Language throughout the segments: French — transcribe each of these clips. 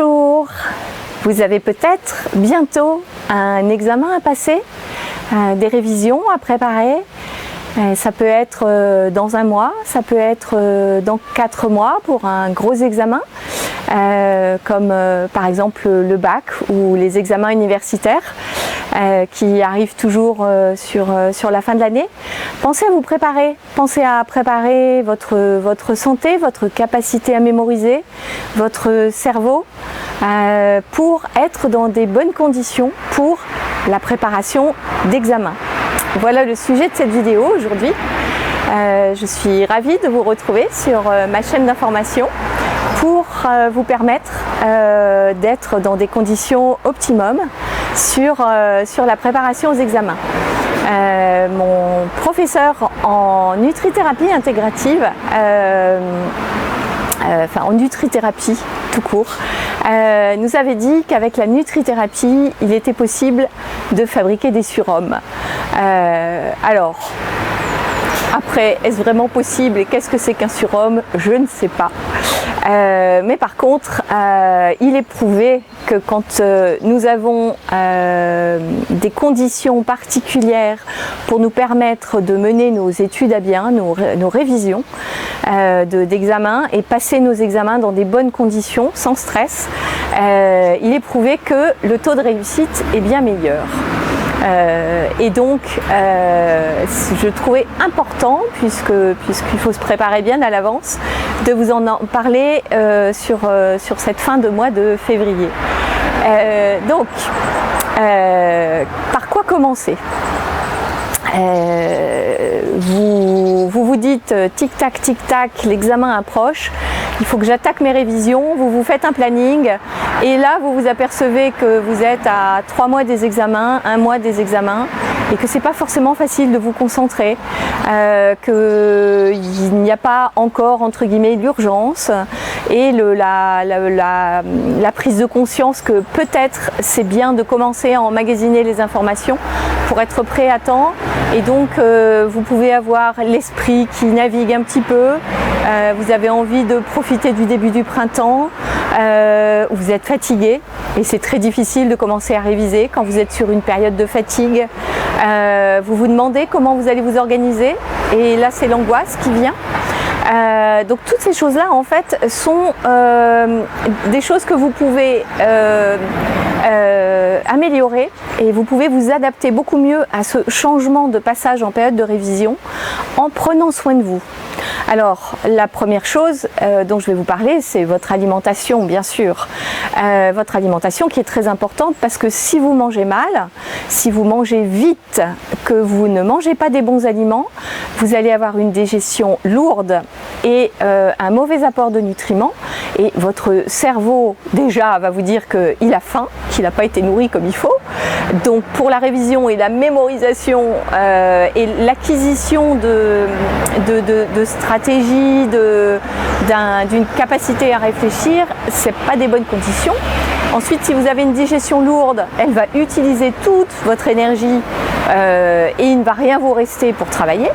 Bonjour, vous avez peut-être bientôt un examen à passer, des révisions à préparer. Ça peut être dans un mois, ça peut être dans 4 mois pour un gros examen, comme par exemple le bac ou les examens universitaires qui arrivent toujours sur la fin de l'année. Pensez à vous préparer, pensez à préparer votre santé, votre capacité à mémoriser, votre cerveau pour être dans des bonnes conditions pour la préparation d'examen. Voilà le sujet de cette vidéo aujourd'hui. Je suis ravie de vous retrouver sur ma chaîne d'information pour vous permettre d'être dans des conditions optimum sur la préparation aux examens. Mon professeur en nutrithérapie intégrative, en nutrithérapie tout court, nous avait dit qu'avec la nutrithérapie, il était possible de fabriquer des surhommes. Alors, après, est-ce vraiment possible et qu'est-ce que c'est qu'un surhomme? Je ne sais pas. Mais par contre, il est prouvé que quand nous avons des conditions particulières pour nous permettre de mener nos études à bien, nos révisions d'examen et passer nos examens dans des bonnes conditions, sans stress, il est prouvé que le taux de réussite est bien meilleur. Et donc je trouvais important, puisqu'il faut se préparer bien à l'avance, de vous en parler sur cette fin de mois de février. Par quoi commencer? Vous dites tic-tac, tic-tac, l'examen approche, il faut que j'attaque mes révisions, vous faites un planning et là vous vous apercevez que vous êtes à 3 mois des examens, 1 mois des examens et que c'est pas forcément facile de vous concentrer, qu'il n'y a pas encore entre guillemets l'urgence et la prise de conscience que peut-être c'est bien de commencer à emmagasiner les informations pour être prêt à temps. Et donc vous pouvez avoir l'esprit qui navigue un petit peu, vous avez envie de profiter du début du printemps, vous êtes fatigué et c'est très difficile de commencer à réviser quand vous êtes sur une période de fatigue. Vous vous demandez comment vous allez vous organiser et là c'est l'angoisse qui vient. Donc toutes ces choses-là en fait sont des choses que vous pouvez améliorer et vous pouvez vous adapter beaucoup mieux à ce changement de passage en période de révision en prenant soin de vous. Alors la première chose dont je vais vous parler, c'est votre alimentation bien sûr. Votre alimentation qui est très importante parce que si vous mangez mal, si vous mangez vite, que vous ne mangez pas des bons aliments, vous allez avoir une digestion lourde et un mauvais apport de nutriments et votre cerveau déjà va vous dire qu'il a faim, qu'il n'a pas été nourri comme il faut. Donc pour la révision et la mémorisation et l'acquisition de stratégies, d'une capacité à réfléchir, c'est pas des bonnes conditions. Ensuite, si vous avez une digestion lourde, elle va utiliser toute votre énergie et il ne va rien vous rester pour travailler.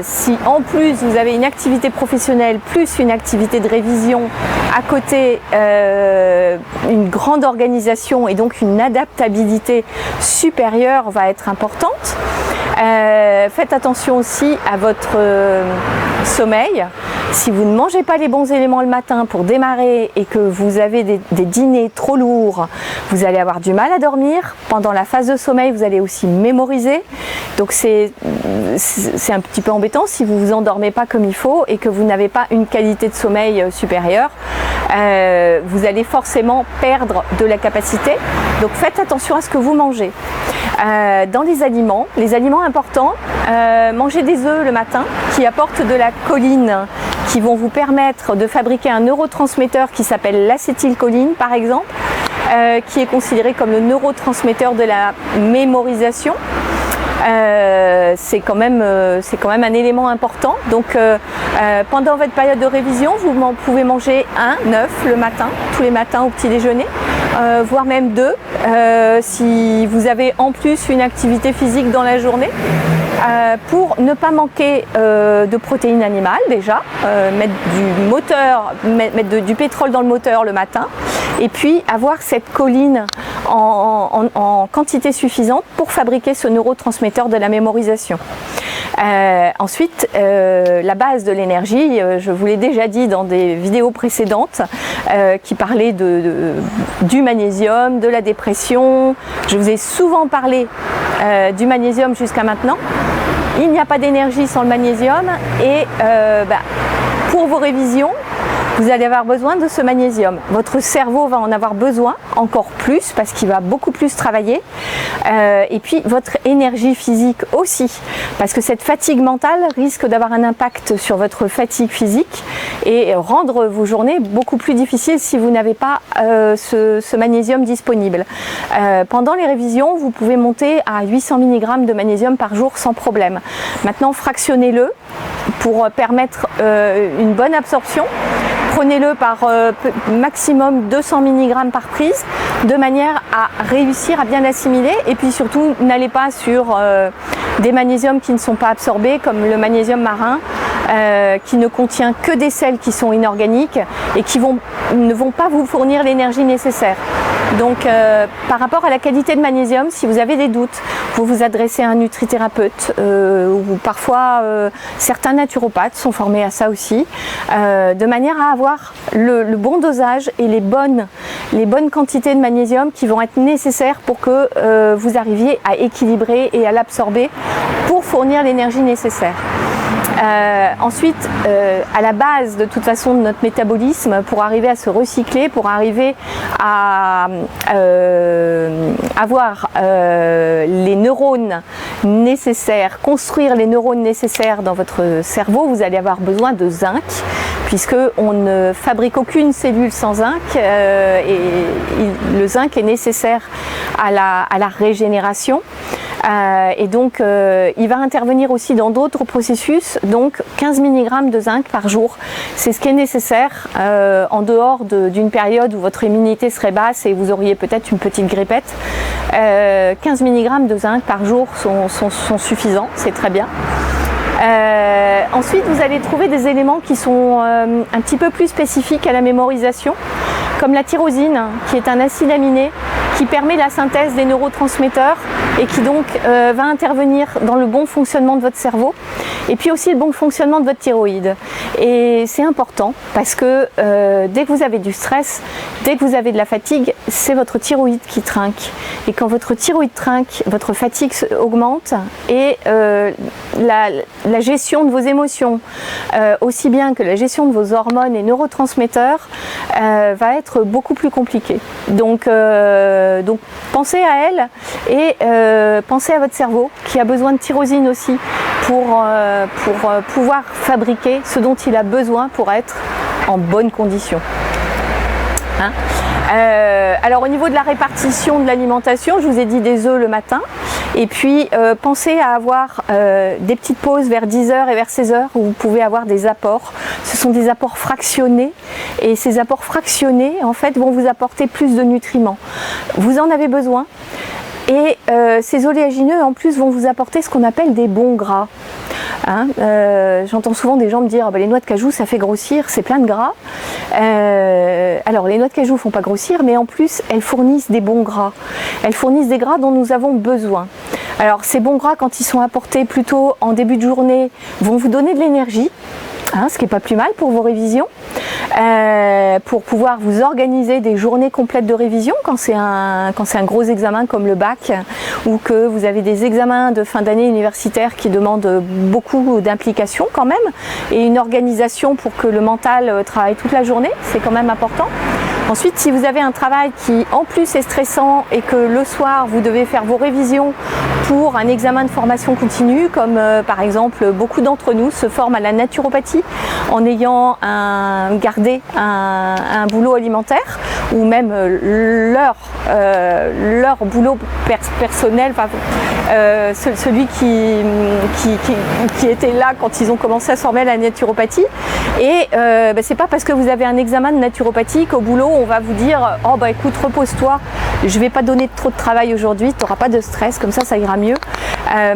Si en plus vous avez une activité professionnelle plus une activité de révision à côté, une grande organisation et donc une adaptabilité supérieure va être importante. Faites attention aussi à votre sommeil. Si vous ne mangez pas les bons éléments le matin pour démarrer et que vous avez des dîners trop lourds, vous allez avoir du mal à dormir. Pendant la phase de sommeil, vous allez aussi mémoriser. Donc c'est un petit peu embêtant si vous ne vous endormez pas comme il faut et que vous n'avez pas une qualité de sommeil supérieure. Vous allez forcément perdre de la capacité. Donc faites attention à ce que vous mangez. Dans les aliments importants, mangez des œufs le matin qui apportent de la choline, qui vont vous permettre de fabriquer un neurotransmetteur qui s'appelle l'acétylcholine par exemple, qui est considéré comme le neurotransmetteur de la mémorisation. c'est quand même un élément important. Donc pendant votre période de révision, vous pouvez manger un œuf le matin, tous les matins au petit déjeuner, voire même 2 si vous avez en plus une activité physique dans la journée, pour ne pas manquer de protéines animales déjà, mettre du pétrole dans le moteur le matin, et puis avoir cette choline en quantité suffisante pour fabriquer ce neurotransmetteur de la mémorisation. Ensuite, la base de l'énergie, je vous l'ai déjà dit dans des vidéos précédentes qui parlaient du magnésium, de la dépression. Je vous ai souvent parlé du magnésium jusqu'à maintenant. Il n'y a pas d'énergie sans le magnésium et pour vos révisions, vous allez avoir besoin de ce magnésium. Votre cerveau va en avoir besoin encore plus parce qu'il va beaucoup plus travailler. Et puis votre énergie physique aussi, parce que cette fatigue mentale risque d'avoir un impact sur votre fatigue physique et rendre vos journées beaucoup plus difficiles si vous n'avez pas ce magnésium disponible. Pendant les révisions, vous pouvez monter à 800 mg de magnésium par jour sans problème. Maintenant, fractionnez-le pour permettre une bonne absorption. Prenez-le par maximum 200 mg par prise, de manière à réussir à bien l'assimiler. Et puis surtout, n'allez pas sur des magnésiums qui ne sont pas absorbés, comme le magnésium marin, qui ne contient que des sels qui sont inorganiques et qui ne vont pas vous fournir l'énergie nécessaire. Donc par rapport à la qualité de magnésium, si vous avez des doutes, vous vous adressez à un nutrithérapeute ou parfois certains naturopathes sont formés à ça aussi, de manière à avoir le bon dosage et les bonnes quantités de magnésium qui vont être nécessaires pour que vous arriviez à équilibrer et à l'absorber pour fournir l'énergie nécessaire. Ensuite, à la base de toute façon de notre métabolisme, pour arriver à se recycler, pour arriver à avoir les neurones nécessaires, construire les neurones nécessaires dans votre cerveau, vous allez avoir besoin de zinc, puisque on ne fabrique aucune cellule sans zinc et le zinc est nécessaire à la régénération. Et donc il va intervenir aussi dans d'autres processus, donc 15 mg de zinc par jour. C'est ce qui est nécessaire en dehors d'une période où votre immunité serait basse et vous auriez peut-être une petite grippette. 15 mg de zinc par jour sont suffisants, c'est très bien. Ensuite, vous allez trouver des éléments qui sont un petit peu plus spécifiques à la mémorisation, comme la tyrosine, qui est un acide aminé qui permet la synthèse des neurotransmetteurs et qui donc va intervenir dans le bon fonctionnement de votre cerveau et puis aussi le bon fonctionnement de votre thyroïde. Et c'est important parce que dès que vous avez du stress, dès que vous avez de la fatigue, c'est votre thyroïde qui trinque. Et quand votre thyroïde trinque, votre fatigue augmente et la gestion de vos émotions, aussi bien que la gestion de vos hormones et neurotransmetteurs, va être beaucoup plus compliquée. Donc pensez à elle et pensez à votre cerveau qui a besoin de tyrosine aussi pour pouvoir fabriquer ce dont il a besoin pour être en bonne condition. Hein? Alors au niveau de la répartition de l'alimentation, je vous ai dit des œufs le matin et puis pensez à avoir des petites pauses vers 10h et vers 16h où vous pouvez avoir des apports. Ce sont des apports fractionnés et ces apports fractionnés en fait vont vous apporter plus de nutriments. Vous en avez besoin et ces oléagineux en plus vont vous apporter ce qu'on appelle des bons gras. Hein, j'entends souvent des gens me dire les noix de cajou ça fait grossir, c'est plein de gras. Alors les noix de cajou ne font pas grossir, mais en plus elles fournissent des bons gras. Elles fournissent des gras dont nous avons besoin. Alors ces bons gras, quand ils sont apportés plutôt en début de journée, vont vous donner de l'énergie. Hein, ce qui n'est pas plus mal pour vos révisions, pour pouvoir vous organiser des journées complètes de révision quand c'est un gros examen comme le bac ou que vous avez des examens de fin d'année universitaire qui demandent beaucoup d'implication quand même et une organisation pour que le mental travaille toute la journée, c'est quand même important. Ensuite, si vous avez un travail qui en plus est stressant et que le soir vous devez faire vos révisions pour un examen de formation continue, comme par exemple beaucoup d'entre nous se forment à la naturopathie en ayant gardé un boulot alimentaire ou même leur boulot personnel, celui qui était là quand ils ont commencé à se former à la naturopathie. Et c'est pas parce que vous avez un examen de naturopathie qu'au boulot on va vous dire oh bah écoute, repose-toi, je vais pas donner trop de travail aujourd'hui, tu n'auras pas de stress, comme ça ira mieux.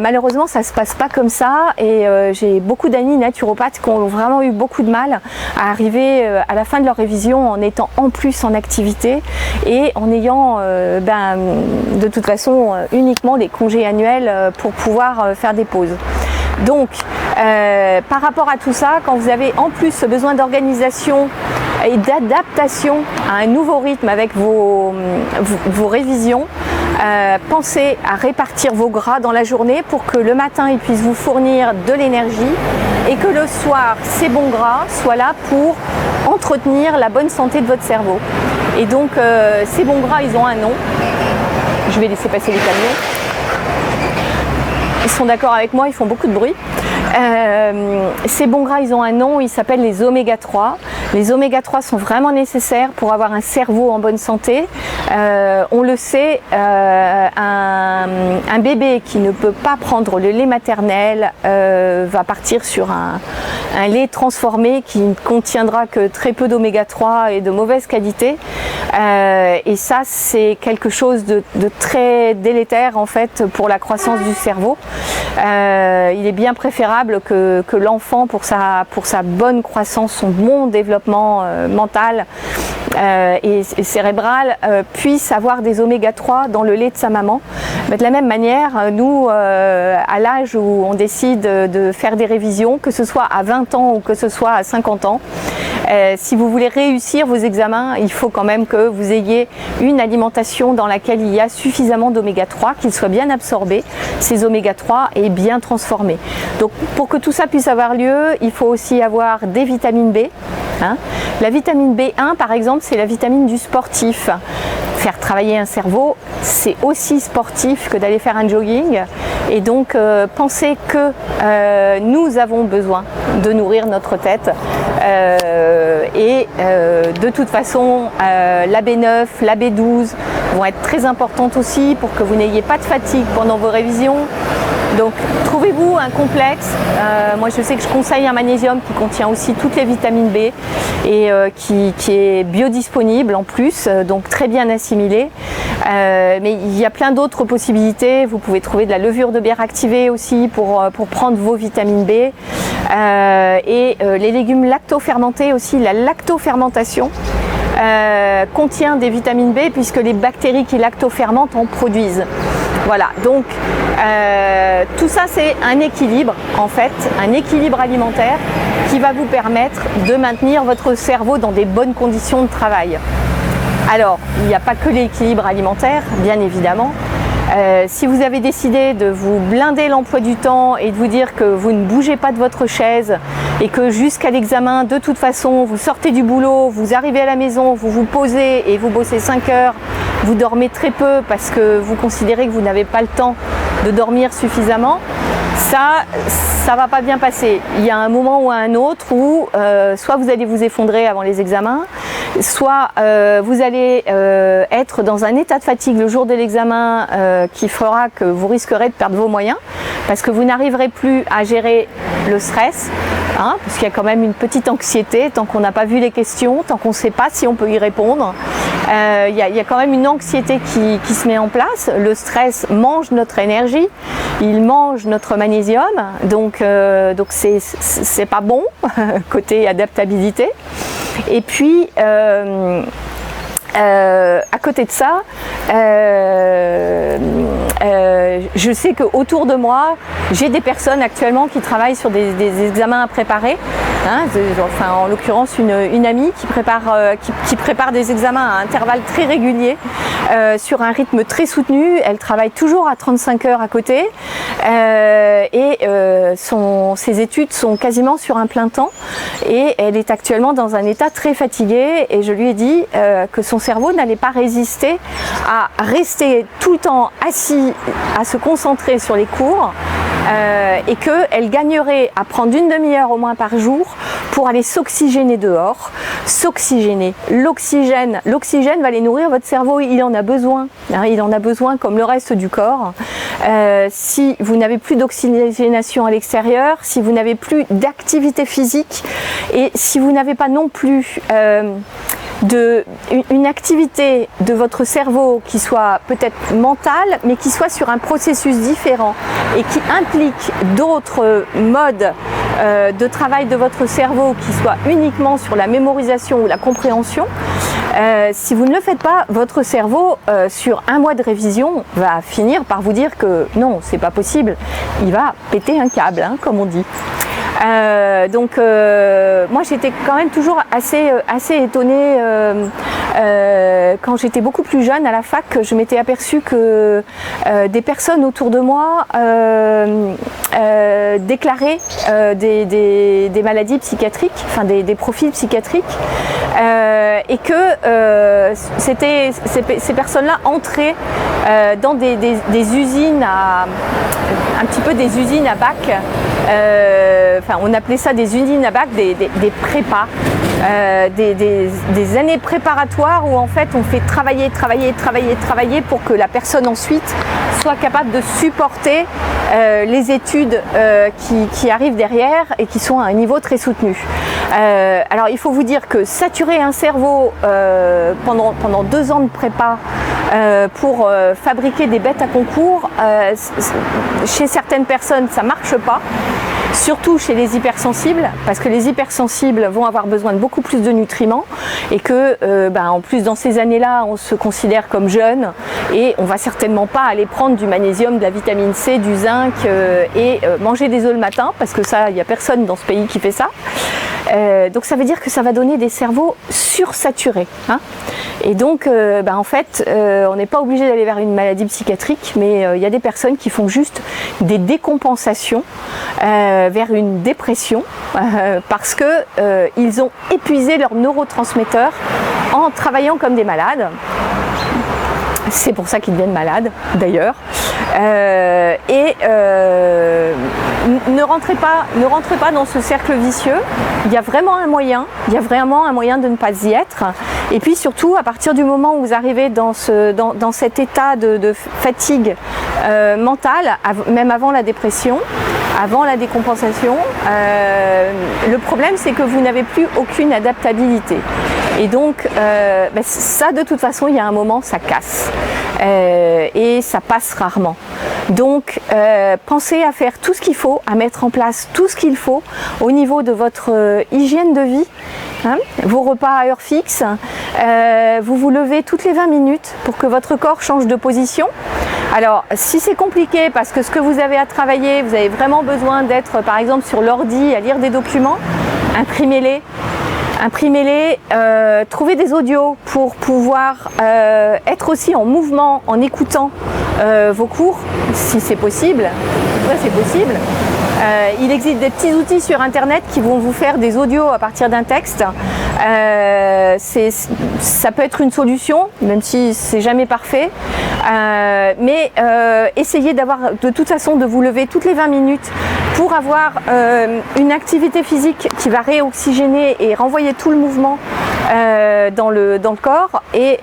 Malheureusement ça se passe pas comme ça, et j'ai beaucoup d'amis naturopathes qui ont vraiment eu beaucoup de mal à arriver à la fin de leur révision en étant en plus en activité et en ayant de toute façon uniquement des congés annuels pour pouvoir faire des pauses. Donc par rapport à tout ça, quand vous avez en plus ce besoin d'organisation et d'adaptation à un nouveau rythme avec vos révisions, pensez à répartir vos gras dans la journée pour que le matin ils puissent vous fournir de l'énergie et que le soir ces bons gras soient là pour entretenir la bonne santé de votre cerveau. Et donc ces bons gras, ils ont un nom. Je vais laisser passer les camions. Ils sont d'accord avec moi, ils font beaucoup de bruit. Ces bons gras, ils ont un nom, ils s'appellent les oméga 3. Les oméga 3 sont vraiment nécessaires pour avoir un cerveau en bonne santé. On le sait, un bébé qui ne peut pas prendre le lait maternel va partir sur un lait transformé qui ne contiendra que très peu d'oméga 3 et de mauvaise qualité. Et ça, c'est quelque chose de très délétère en fait pour la croissance du cerveau. Il est bien préférable que l'enfant, pour sa bonne croissance, son bon développement mental et cérébral, puisse avoir des oméga 3 dans le lait de sa maman. Mais de la même manière, nous, à l'âge où on décide de faire des révisions, que ce soit à 20 ans ou que ce soit à 50 ans, si vous voulez réussir vos examens, il faut quand même que vous ayez une alimentation dans laquelle il y a suffisamment d'oméga 3, qu'ils soient bien absorbés, ces oméga 3, et bien transformés. Donc pour que tout ça puisse avoir lieu, il faut aussi avoir des vitamines B. La vitamine B1 par exemple, c'est la vitamine du sportif. Faire travailler un cerveau, c'est aussi sportif que d'aller faire un jogging. Et donc pensez que nous avons besoin de nourrir notre tête. De toute façon, la B9, la B12 vont être très importantes aussi pour que vous n'ayez pas de fatigue pendant vos révisions. Donc trouvez-vous un complexe. Moi je sais que je conseille un magnésium qui contient aussi toutes les vitamines B et qui est biodisponible en plus, donc très bien assimilé. Mais il y a plein d'autres possibilités. Vous pouvez trouver de la levure de bière activée aussi pour prendre vos vitamines B. Les légumes lactofermentés aussi, la lactofermentation contient des vitamines B puisque les bactéries qui lactofermentent en produisent. Voilà, donc tout ça c'est un équilibre en fait, un équilibre alimentaire qui va vous permettre de maintenir votre cerveau dans des bonnes conditions de travail. Alors, il n'y a pas que l'équilibre alimentaire, bien évidemment. Si vous avez décidé de vous blinder l'emploi du temps et de vous dire que vous ne bougez pas de votre chaise et que jusqu'à l'examen, de toute façon, vous sortez du boulot, vous arrivez à la maison, vous vous posez et vous bossez 5 heures, vous dormez très peu parce que vous considérez que vous n'avez pas le temps de dormir suffisamment, ça va pas bien passer. Il y a un moment ou un autre où soit vous allez vous effondrer avant les examens, soit vous allez être dans un état de fatigue le jour de l'examen qui fera que vous risquerez de perdre vos moyens parce que vous n'arriverez plus à gérer le stress, parce qu'il y a quand même une petite anxiété tant qu'on n'a pas vu les questions, tant qu'on ne sait pas si on peut y répondre. Il y a quand même une anxiété qui se met en place. Le stress mange notre énergie, il mange notre magnésium, donc c'est pas bon côté adaptabilité. Et puis à côté de ça, je sais qu'autour de moi, j'ai des personnes actuellement qui travaillent sur des examens à préparer. En l'occurrence, une amie qui prépare des examens à intervalles très réguliers, sur un rythme très soutenu. Elle travaille toujours à 35 heures à côté ses études sont quasiment sur un plein temps et elle est actuellement dans un état très fatigué et je lui ai dit que son cerveau n'allait pas résister à rester tout le temps assis, à se concentrer sur les cours et qu'elle gagnerait à prendre une demi-heure au moins par jour pour aller s'oxygéner dehors, s'oxygéner. L'oxygène va aller nourrir votre cerveau, il en a besoin, hein, il en a besoin comme le reste du corps. Si vous n'avez plus d'oxygénation à l'extérieur, si vous n'avez plus d'activité physique et si vous n'avez pas non plus une activité de votre cerveau qui soit peut-être mentale, mais qui soit sur un processus différent et qui implique d'autres modes de travail de votre cerveau qui soit uniquement sur la mémorisation ou la compréhension, si vous ne le faites pas, votre cerveau, sur un mois de révision, va finir par vous dire que non, c'est pas possible, il va péter un câble, hein, comme on dit. Donc moi j'étais quand même toujours assez étonnée quand j'étais beaucoup plus jeune à la fac. Je m'étais aperçue que des personnes autour de moi déclaraient des maladies psychiatriques, enfin des profils psychiatriques, et que ces personnes-là entraient dans des usines un petit peu des usines à bac. On appelait ça des usines à bac, des prépas, des années préparatoires où en fait on fait travailler pour que la personne ensuite soit capable de supporter les études qui arrivent derrière et qui sont à un niveau très soutenu. Alors il faut vous dire que saturer un cerveau pendant 2 ans de prépa pour fabriquer des bêtes à concours, chez certaines personnes ça marche pas. Surtout chez les hypersensibles, parce que les hypersensibles vont avoir besoin de beaucoup plus de nutriments et que, en plus dans ces années-là, on se considère comme jeune et on va certainement pas aller prendre du magnésium, de la vitamine C, du zinc et manger des œufs le matin, parce que ça, il n'y a personne dans ce pays qui fait ça. Donc ça veut dire que ça va donner des cerveaux sursaturés, hein. Et donc en fait on n'est pas obligé d'aller vers une maladie psychiatrique, mais il y a des personnes qui font juste des décompensations vers une dépression parce que ils ont épuisé leurs neurotransmetteurs en travaillant comme des malades. C'est pour ça qu'ils deviennent malades d'ailleurs. Ne rentrez pas dans ce cercle vicieux. Il y a vraiment un moyen de ne pas y être. Et puis surtout, à partir du moment où vous arrivez dans cet état de fatigue mentale, même avant la dépression, avant la décompensation, le problème c'est que vous n'avez plus aucune adaptabilité. Et donc ça, de toute façon, il y a un moment, ça casse. Et ça passe rarement. Donc pensez à faire tout ce qu'il faut, à mettre en place tout ce qu'il faut au niveau de votre hygiène de vie, hein, vos repas à heure fixe, vous vous levez toutes les 20 minutes pour que votre corps change de position. Alors si c'est compliqué parce que ce que vous avez à travailler, vous avez vraiment besoin d'être par exemple sur l'ordi à lire des documents, imprimez-les, trouvez des audios pour pouvoir être aussi en mouvement, en écoutant vos cours, si c'est possible. Ouais, c'est possible. Il existe des petits outils sur internet qui vont vous faire des audios à partir d'un texte. Ça peut être une solution, même si c'est jamais parfait. Mais essayez de toute façon de vous lever toutes les 20 minutes pour avoir une activité physique qui va réoxygéner et renvoyer tout le mouvement dans le corps. Et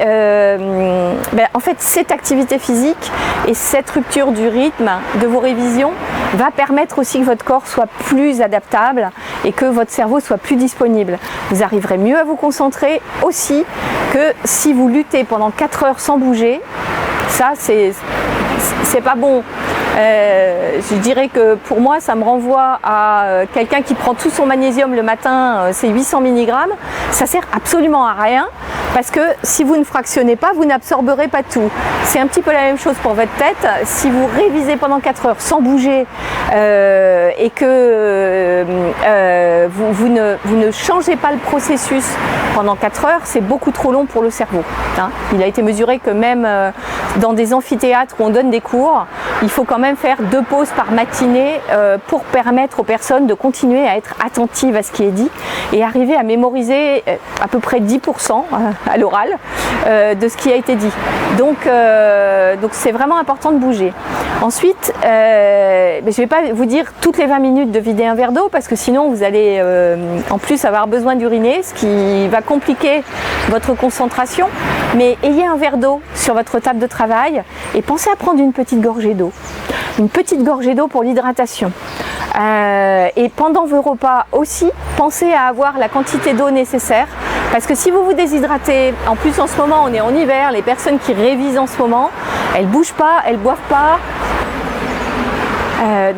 en fait, cette activité physique et cette rupture du rythme de vos révisions va permettre aussi que votre corps soit plus adaptable et que votre cerveau soit plus disponible. Vous arriverez mieux à vous concentrer aussi que si vous luttez pendant 4 heures sans bouger. Ça, c'est pas bon. Je dirais que pour moi, ça me renvoie à quelqu'un qui prend tout son magnésium le matin, c'est 800 mg. Ça sert absolument à rien parce que si vous ne fractionnez pas, vous n'absorberez pas tout. C'est un petit peu la même chose pour votre tête. Si vous révisez pendant 4 heures sans bouger et que vous ne changez pas le processus pendant 4 heures, c'est beaucoup trop long pour le cerveau, hein. Il a été mesuré que même dans des amphithéâtres où on donne des cours, il faut quand même faire 2 pauses par matinée pour permettre aux personnes de continuer à être attentives à ce qui est dit et arriver à mémoriser à peu près 10% à l'oral de ce qui a été dit. Donc c'est vraiment important de bouger. Ensuite, je ne vais pas vous dire toutes les 20 minutes de vider un verre d'eau parce que sinon vous allez en plus avoir besoin d'uriner, ce qui va compliquer votre concentration. Mais ayez un verre d'eau sur votre table de travail et pensez à prendre une petite gorgée d'eau. Une petite gorgée d'eau pour l'hydratation. Et pendant vos repas aussi, pensez à avoir la quantité d'eau nécessaire parce que si vous vous déshydratez, en plus en ce moment on est en hiver, les personnes qui révisent en ce moment, elles bougent pas, elles boivent pas.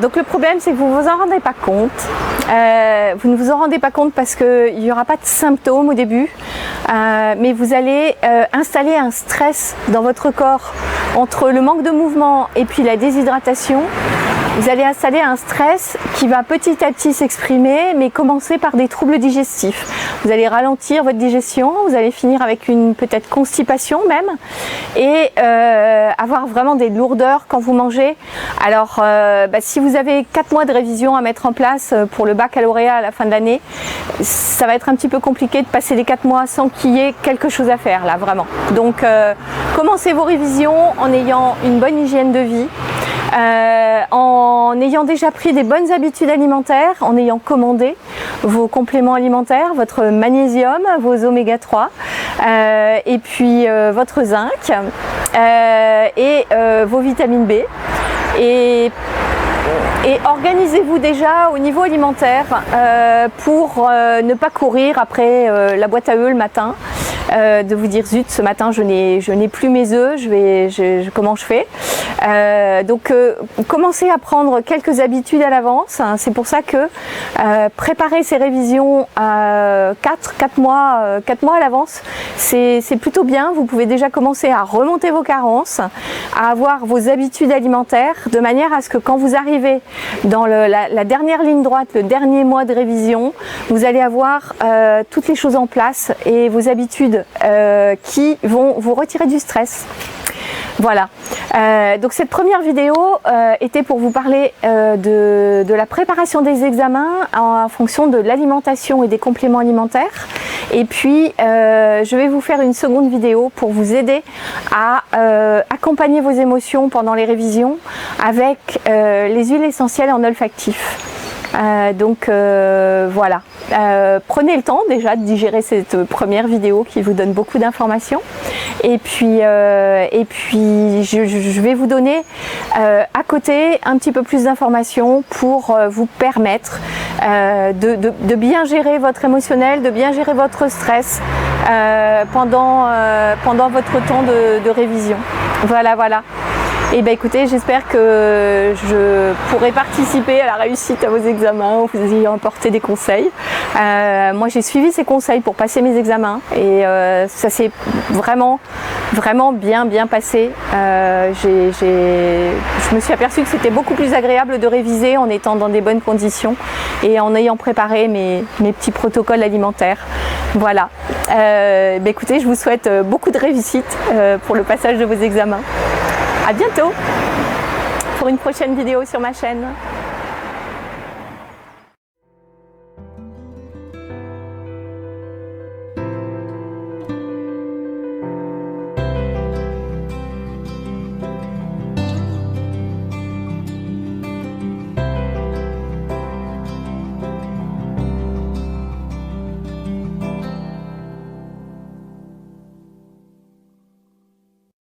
Donc le problème c'est que vous ne vous en rendez pas compte. Vous ne vous en rendez pas compte parce qu'il n'y aura pas de symptômes au début, mais vous allez installer un stress dans votre corps entre le manque de mouvement et puis la déshydratation. Vous allez installer un stress qui va petit à petit s'exprimer, mais commencer par des troubles digestifs. Vous allez ralentir votre digestion, vous allez finir avec une peut-être constipation même, et avoir vraiment des lourdeurs quand vous mangez. Alors, si vous avez 4 mois de révision à mettre en place pour le baccalauréat à la fin de l'année, ça va être un petit peu compliqué de passer les 4 mois sans qu'il y ait quelque chose à faire là, vraiment. Donc, commencez vos révisions en ayant une bonne hygiène de vie. En ayant déjà pris des bonnes habitudes alimentaires, en ayant commandé vos compléments alimentaires, votre magnésium, vos oméga 3 et puis votre zinc et vos vitamines B. Et organisez-vous déjà au niveau alimentaire pour ne pas courir après la boîte à œufs le matin. De vous dire zut, ce matin je n'ai plus mes œufs, comment je fais. Donc commencez à prendre quelques habitudes à l'avance. C'est pour ça que préparer ces révisions 4 mois à l'avance, c'est plutôt bien. Vous pouvez déjà commencer à remonter vos carences, à avoir vos habitudes alimentaires de manière à ce que quand vous arrivez dans la dernière ligne droite, le dernier mois de révision, vous allez avoir toutes les choses en place et vos habitudes qui vont vous retirer du stress. Voilà, donc cette première vidéo était pour vous parler de la préparation des examens en fonction de l'alimentation et des compléments alimentaires. Et puis je vais vous faire une seconde vidéo pour vous aider à accompagner vos émotions pendant les révisions avec les huiles essentielles en olfactif. Voilà, prenez le temps déjà de digérer cette première vidéo qui vous donne beaucoup d'informations et puis je vais vous donner à côté un petit peu plus d'informations pour vous permettre de bien gérer votre émotionnel, de bien gérer votre stress pendant votre temps de révision. Voilà. Et bien écoutez, j'espère que je pourrai participer à la réussite à vos examens, vous ayant apporté des conseils. Moi j'ai suivi ces conseils pour passer mes examens et ça s'est vraiment bien passé. Je me suis aperçue que c'était beaucoup plus agréable de réviser en étant dans des bonnes conditions et en ayant préparé mes petits protocoles alimentaires. Voilà. Écoutez, je vous souhaite beaucoup de réussite pour le passage de vos examens. À bientôt pour une prochaine vidéo sur ma chaîne.